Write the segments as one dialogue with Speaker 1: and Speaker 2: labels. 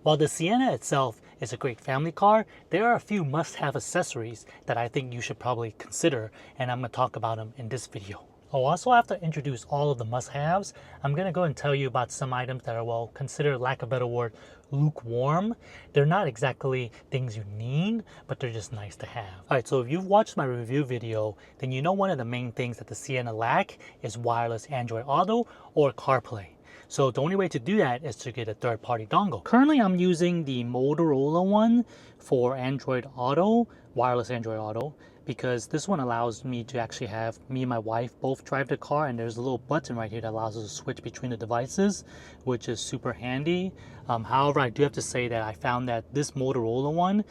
Speaker 1: While the Sienna itself is a great family car, there are a few must-have accessories that I think you should probably consider, and I'm going to talk about them in this video. Oh, also after I introduce all of the must-haves, I'm going to go and tell you about some items that are, well, considered, lack of a better word, lukewarm. They're not exactly things you need, but they're just nice to have. Alright, so if you've watched my review video, then you know one of the main things that the Sienna lack is wireless Android Auto or CarPlay. So the only way to do that is to get a third-party dongle. Currently, I'm using the Motorola one for Android Auto, wireless Android Auto, because this one allows me to actually have me and my wife both drive the car, and there's a little button right here that allows us to switch between the devices, which is super handy. However, I do have to say that I found that this Motorola one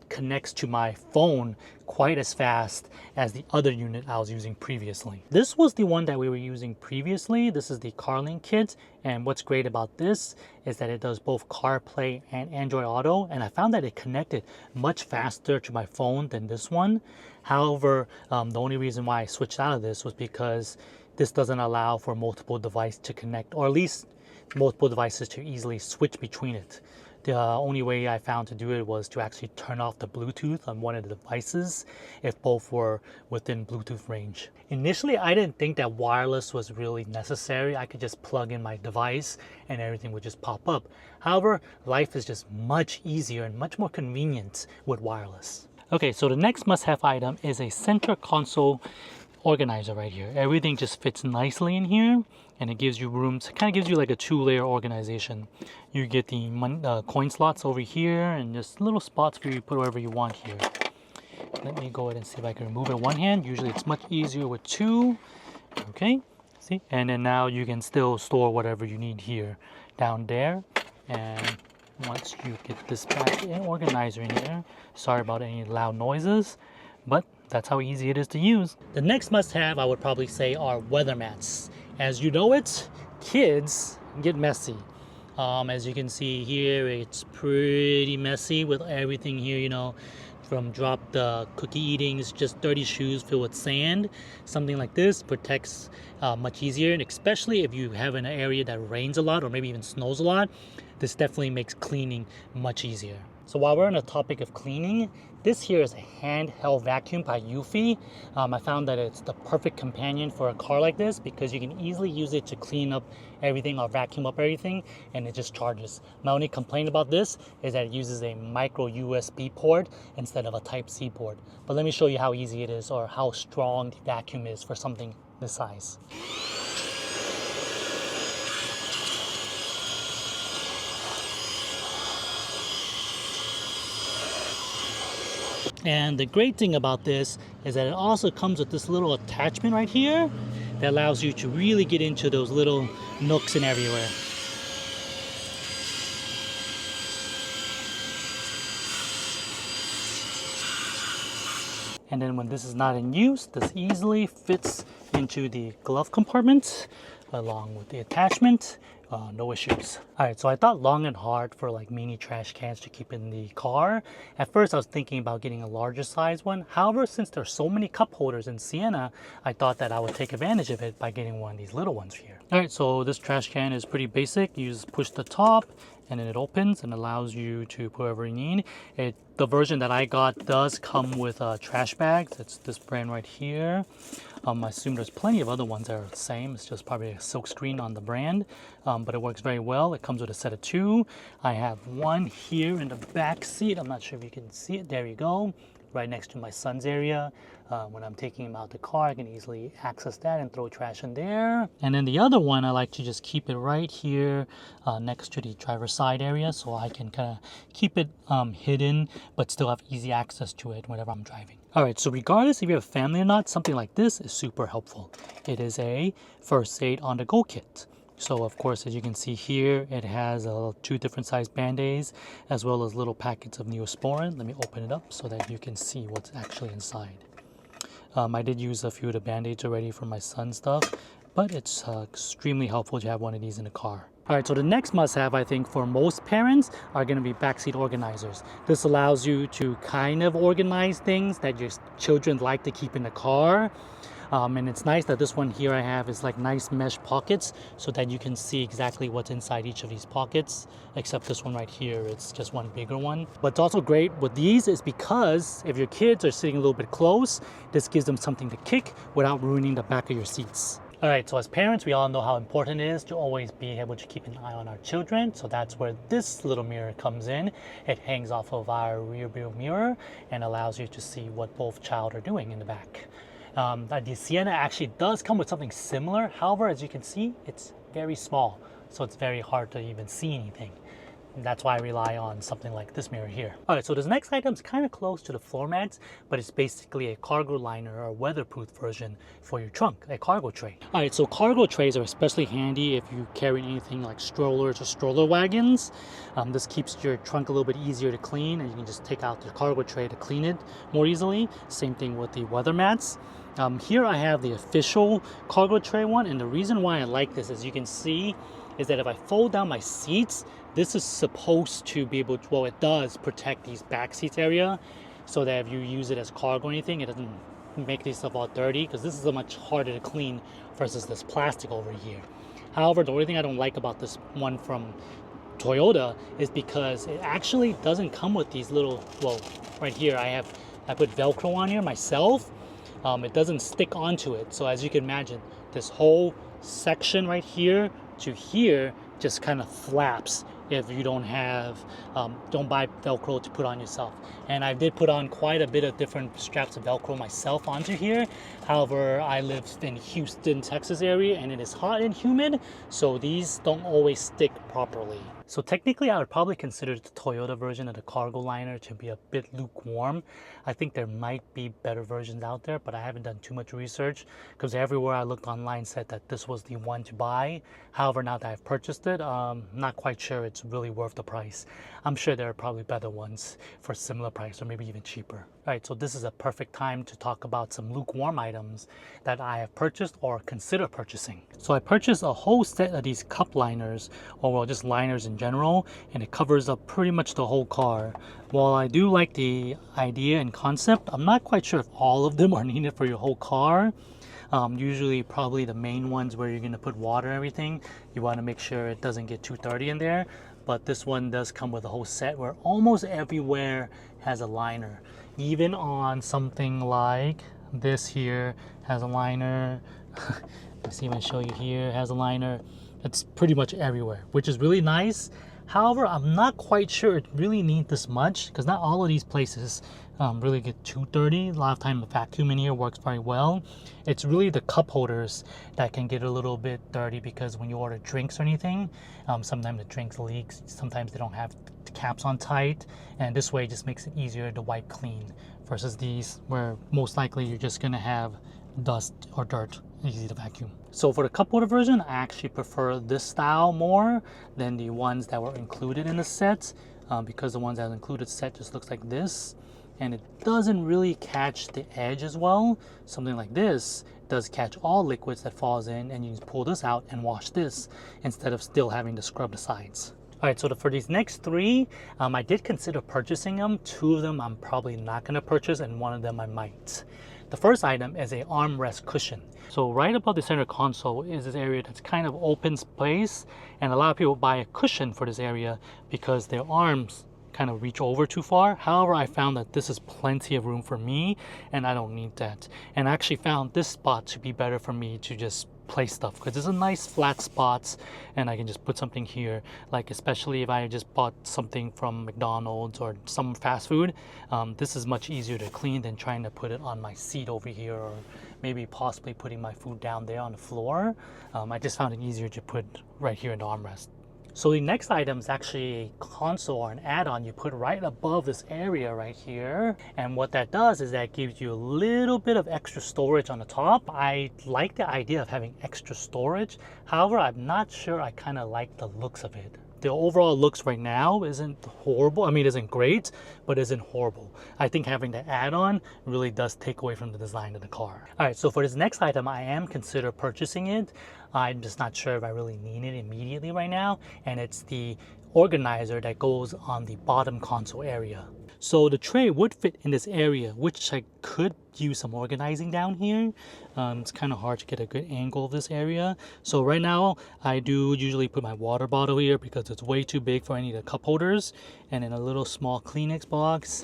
Speaker 1: connects to my phone quite as fast as the other unit I was using previously. This was the one that we were using previously. This is the CarLink kit, and what's great about this is that it does both CarPlay and Android Auto, and I found that it connected much faster to my phone than this one. However, the only reason why I switched out of this was because this doesn't allow for multiple devices to connect, or at least multiple devices to easily switch between it. The only way I found to do it was to actually turn off the Bluetooth on one of the devices if both were within Bluetooth range. Initially, I didn't think that wireless was really necessary. I could just plug in my device and everything would just pop up. However, life is just much easier and much more convenient with wireless. Okay, so the next must-have item is a center console organizer right here. Everything just fits nicely in here, and it gives you room to kind of gives you like a two-layer organization. You get the coin slots over here and just little spots for you to put wherever you want here. Let me go ahead and see if I can remove it one hand. Usually it's much easier with two. Okay, see, and then now you can still store whatever you need here down there. And once you get this back in organizer in here, sorry about any loud noises, but that's how easy it is to use. The next must-have I would probably say are weather mats. As you know it, kids get messy. As you can see here, it's pretty messy with everything here, you know, from dropped cookie eatings, just dirty shoes filled with sand. Something like this protects much easier, and especially if you have an area that rains a lot or maybe even snows a lot, this definitely makes cleaning much easier. So while we're on the topic of cleaning, this here is a Handheld Vacuum by Eufy. I found that it's the perfect companion for a car like this because you can easily use it to clean up everything or vacuum up everything, and it just charges. My only complaint about this is that it uses a micro USB port instead of a Type-C port. But let me show you how easy it is, or how strong the vacuum is for something this size. And the great thing about this is that it also comes with this little attachment right here that allows you to really get into those little nooks and everywhere. And then when this is not in use, this easily fits into the glove compartment along with the attachment. No issues. Alright, so I thought long and hard for like mini trash cans to keep in the car. At first I was thinking about getting a larger size one. However, since there's so many cup holders in Sienna, I thought that I would take advantage of it by getting one of these little ones here. Alright, so this trash can is pretty basic. You just push the top and then it opens and allows you to put whatever you need. The version that I got does come with trash bags. It's this brand right here. I assume there's plenty of other ones that are the same. It's just probably a silk screen on the brand, but it works very well. It comes with a set of two. I have one here in the back seat. I'm not sure if you can see it. There you go, right next to my son's area. When I'm taking him out the car, I can easily access that and throw trash in there. And then the other one, I like to just keep it right here next to the driver's side area, so I can kind of keep it hidden, but still have easy access to it whenever I'm driving. Alright, so regardless if you have a family or not, something like this is super helpful. It is a first aid on the go kit. So of course, as you can see here, it has two different size band-aids as well as little packets of Neosporin. Let me open it up so that you can see what's actually inside. I did use a few of the band-aids already for my son's stuff, but it's extremely helpful to have one of these in the car. Alright, so the next must-have, I think, for most parents are going to be backseat organizers. This allows you to kind of organize things that your children like to keep in the car. And it's nice that this one here I have is like nice mesh pockets so that you can see exactly what's inside each of these pockets, except this one right here, it's just one bigger one. What's also great with these is because if your kids are sitting a little bit close, this gives them something to kick without ruining the back of your seats. All right, so as parents, we all know how important it is to always be able to keep an eye on our children. So that's where this little mirror comes in. It hangs off of our rear view mirror and allows you to see what both child are doing in the back. The Sienna actually does come with something similar. However, as you can see, it's very small, so it's very hard to even see anything. And that's why I rely on something like this mirror here. All right, so this next item is kind of close to the floor mats, but it's basically a cargo liner or weatherproof version for your trunk, a cargo tray. All right, so cargo trays are especially handy if you carry anything like strollers or stroller wagons. This keeps your trunk a little bit easier to clean, and you can just take out the cargo tray to clean it more easily. Same thing with the weather mats. Here I have the official cargo tray one, and the reason why I like this, as you can see, is that if I fold down my seats, this is supposed to be able to, well, it does protect these back seats area so that if you use it as cargo or anything, it doesn't make these stuff all dirty, because this is a much harder to clean versus this plastic over here. However, the only thing I don't like about this one from Toyota is because it actually doesn't come with these little, well, right here I put Velcro on here myself. It doesn't stick onto it. So as you can imagine, this whole section right here to here just kind of flaps if you don't buy Velcro to put on yourself. And I did put on quite a bit of different straps of Velcro myself onto here. However, I live in Houston, Texas area, and it is hot and humid, so these don't always stick properly. So technically, I would probably consider the Toyota version of the cargo liner to be a bit lukewarm. I think there might be better versions out there, but I haven't done too much research because everywhere I looked online said that this was the one to buy. However, now that I've purchased it, I'm not quite sure it's really worth the price. I'm sure there are probably better ones for a similar price or maybe even cheaper. All right, so this is a perfect time to talk about some lukewarm items that I have purchased or consider purchasing. So I purchased a whole set of these cup liners, or well, just liners in general, and it covers up pretty much the whole car. While I do like the idea and concept, I'm not quite sure if all of them are needed for your whole car. Usually probably the main ones where you're going to put water and everything, you want to make sure it doesn't get too dirty in there. But this one does come with a whole set where almost everywhere has a liner. Even on something like this here has a liner. Let's see if I show you here, has a liner. It's pretty much everywhere, which is really nice. However, I'm not quite sure it really needs this much because not all of these places really get too dirty. A lot of time the vacuum in here works very well. It's really the cup holders that can get a little bit dirty because when you order drinks or anything, sometimes the drinks leak, sometimes they don't have the caps on tight, and this way it just makes it easier to wipe clean versus these where most likely you're just gonna have dust or dirt, easy to vacuum. So for the cup holder version, I actually prefer this style more than the ones that were included in the set because the ones that are included set just looks like this, and it doesn't really catch the edge as well. Something like this does catch all liquids that falls in, and you just pull this out and wash this instead of still having to scrub the sides. All right, so for these next three, I did consider purchasing them. Two of them I'm probably not gonna purchase, and one of them I might. The first item is a armrest cushion. So right above the center console is this area that's kind of open space, and a lot of people buy a cushion for this area because their arms kind of reach over too far. However, I found that this is plenty of room for me and I don't need that. And I actually found this spot to be better for me to just place stuff because it's a nice flat spots and I can just put something here, like especially if I just bought something from McDonald's or some fast food. This is much easier to clean than trying to put it on my seat over here or maybe possibly putting my food down there on the floor. I just found it easier to put right here in the armrest. So the next item is actually a console or an add-on you put right above this area right here. And what that does is that gives you a little bit of extra storage on the top. I like the idea of having extra storage. However, I'm not sure I kind of like the looks of it. The overall looks right now isn't horrible. I mean, it isn't great, but it isn't horrible. I think having the add-on really does take away from the design of the car. All right, so for this next item, I am consider purchasing it. I'm just not sure if I really need it immediately right now, and it's the organizer that goes on the bottom console area. So the tray would fit in this area, which I could use some organizing down here. It's kind of hard to get a good angle of this area. So right now I do usually put my water bottle here because it's way too big for any of the cup holders, and in a little small Kleenex box,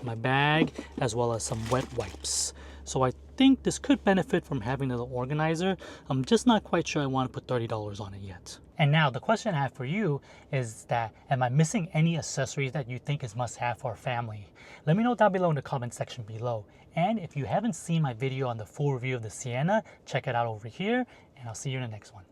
Speaker 1: my bag, as well as some wet wipes. So I think this could benefit from having a little organizer. I'm just not quite sure I want to put $30 on it yet. And now the question I have for you is that, am I missing any accessories that you think is must have for a family? Let me know down below in the comment section below. And if you haven't seen my video on the full review of the Sienna, check it out over here, and I'll see you in the next one.